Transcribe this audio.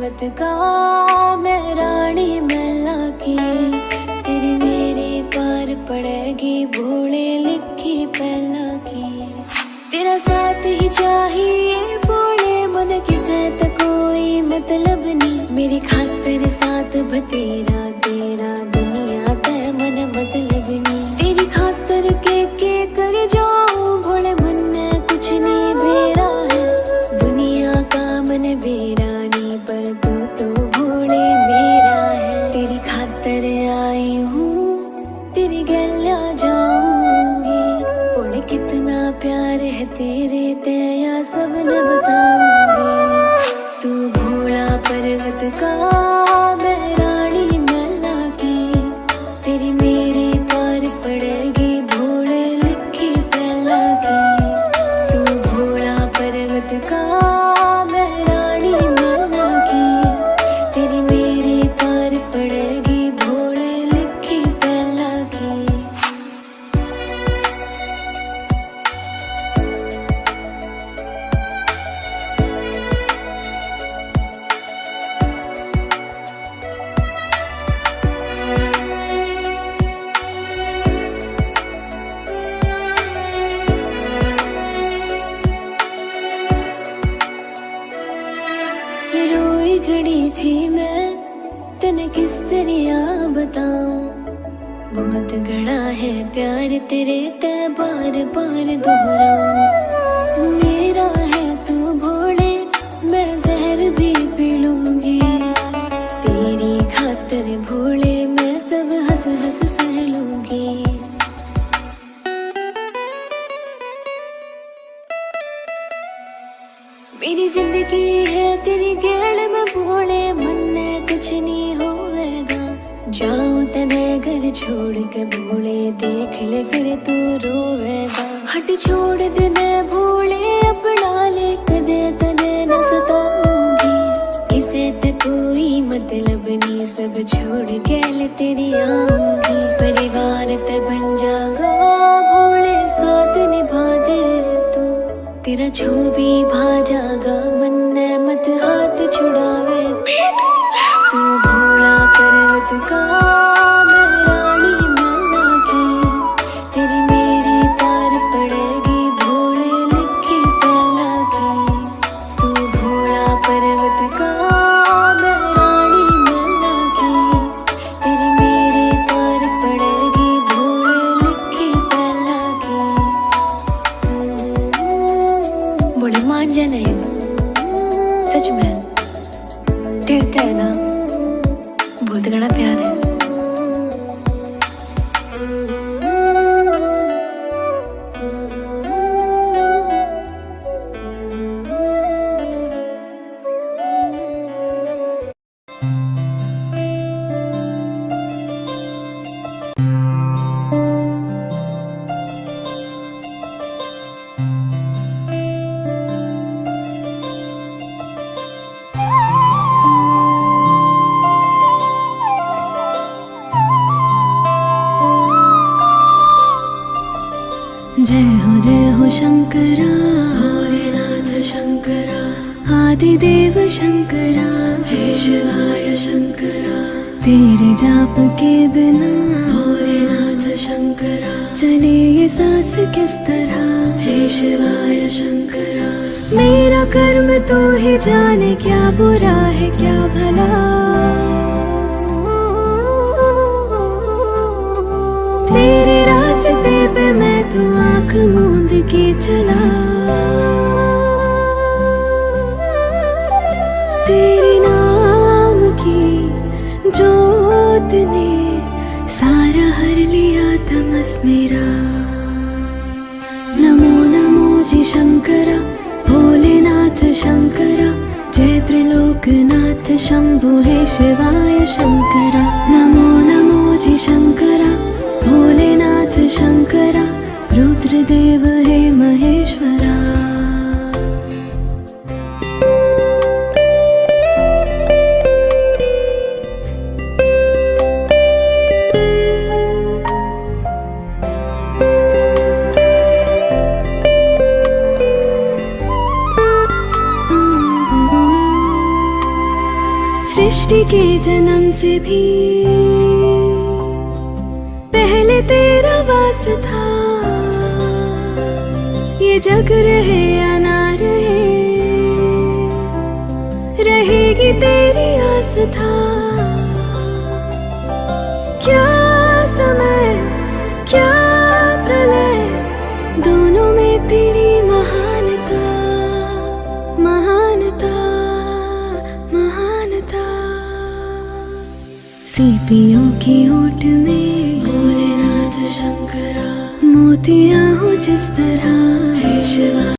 पर्वत का मैं रानी मैला की, तेरी मेरी पार पड़ेगी भोले लिखी पहला की। तेरा साथ ही चाहिए भोले मन किसे तो कोई मतलब नहीं, मेरी खातिर साथ बतेरा तेरा दुनिया ते मन मतलब नहीं। तेरी खातिर के कर जाऊं भोले मन में कुछ नहीं बेरा है, दुनिया का मन बेरा नहीं पर तू तो भोले मेरा है। तेरी खातिर आई हूँ तेरी गलिया जाऊंगी, भोले कितना प्यार है तेरे तेया सब न बताऊंगी। तू भोला पर्वत का मैं रानी मैला की, तेरी मेरी पार पड़ेगी भोले लिखी पहला की। तू भोला पर्वत का मैं रानी मैला की, तेरी मेरी पार पड़ेगी भोले लिखी पहला की। रोई खड़ी थी मैं तने किस तरह बताऊं, बहुत गड़ा है प्यार तेरे ते बार बार दोहराऊं। मेरा है तू भोले मैं जहर भी पी लूंगी, तेरी खातिर भोले मैं सब हंस हंस सह लूंगी। मेरी जिंदगी है तेरी गेड़ में भोले मन में कुछ नहीं होएगा, जाऊं तने घर छोड़ के भोले देख ले फिर तू रोएगा। हट छोड़ दे मैं भोले अपना ले कदे तने न सताऊंगी, इसे तो कोई मतलब नहीं सब छोड़ के ले तेरी आऊंगी। परिवार ते बन जागा भोले साथ निभा दे तू, तेरा छो भी भा जागा मन ने मत हाथ छुड़ावे। तू भोला पर्वत का मैं रानी मैला की, तेरी मेरी पार पड़ेगी भोले लिखी पहला की। तू भोला पर्वत का मैं रानी मैला की, तेरी मेरी पार पड़ेगी भोले लिखी पहला की। भोले मान जाना है सच में तेरे है ना, बहुत बड़ा प्यार है। जय हो शंकरा भोलेनाथ शंकरा, आदिदेव शंकरा हे शिवाय शंकरा। तेरे जाप के बिना भोलेनाथ शंकरा चले ये सांस किस तरह हे शिवाय शंकरा। मेरा कर्म तो ही जाने क्या बुरा है क्या भला, तेरे रास्ते पे मैं तो आँख मूंद के चला। तेरे नाम की जोत ने सारा हर लिया तमस मेरा। नमो नमो जी शंकरा भोलेनाथ शंकरा, जय त्रिलोकनाथ शंभु हे शिवाय शंकरा। नमो नमो जी शंकरा भोलेनाथ शंकरा, रुद्रदेव हे महेश्वरा। सृष्टि के जन्म से भी पहले तेरा वास था। ये जग रहे या ना रहे, रहेगी तेरी आस्था। क्या समय क्या प्रलय, दोनों में तेरी महानता, महानता, महानता। सीपियों की ओट में भोलेनाथ शंकरा, मोतियां हो जिस तरह हे शिवा।